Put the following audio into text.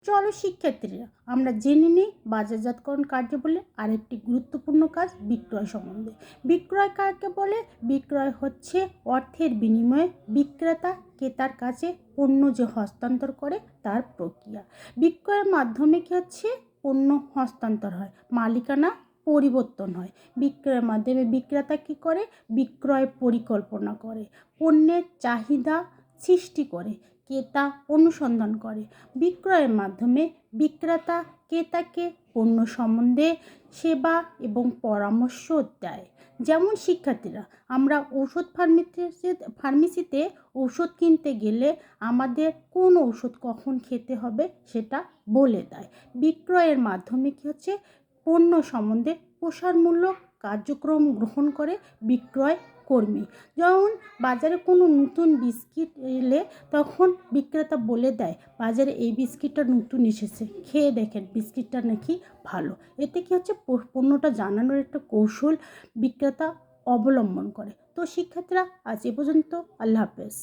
চলো শিক্ষার্থীরা আমরা জেনে নিই বাজারজাতকরণ কার্য বলে আরেকটি গুরুত্বপূর্ণ কাজ বিক্রয় সম্বন্ধে। বিক্রয় কাকে বলে? বিক্রয় হচ্ছে অর্থের বিনিময়ে বিক্রেতা ক্রেতার কাছে পণ্য যে হস্তান্তর করে তার প্রক্রিয়া। বিক্রয়ের মাধ্যমে কি হচ্ছে? পণ্য হস্তান্তর হয়, মালিকানা পরিবর্তন হয়। বিক্রয়ের মাধ্যমে বিক্রেতা কী করে? বিক্রয় পরিকল্পনা করে, পণ্যের চাহিদা সৃষ্টি করে, ক্রেতা অনুসন্ধান করে। বিক্রয়ের মাধ্যমে বিক্রেতা ক্রেতাকে পণ্য সম্বন্ধে সেবা এবং পরামর্শ দেয়। যেমন শিক্ষার্থীরা, আমরা ঔষধ ফার্মেসিতে ঔষধ কিনতে গেলে আমাদের কোন ঔষধ কখন খেতে হবে সেটা বলে দেয়। বিক্রয়ের মাধ্যমে কী হচ্ছে? পণ্য সম্বন্ধে প্রসারমূলক কার্যক্রম গ্রহণ করে বিক্রয় কর্মী। যেমন বাজারে কোনো নতুন বিস্কিট এলে তখন বিক্রেতা বলে দেয় বাজারে এই বিস্কিটটা নতুন এসেছে, খেয়ে দেখেন বিস্কিটটা নাকি ভালো। এতে কী হচ্ছে? পণ্যটা জানানোর একটা কৌশল বিক্রেতা অবলম্বন করে। তো শিক্ষার্থীরা, আজ এ পর্যন্ত। আল্লাহ হাফেজ।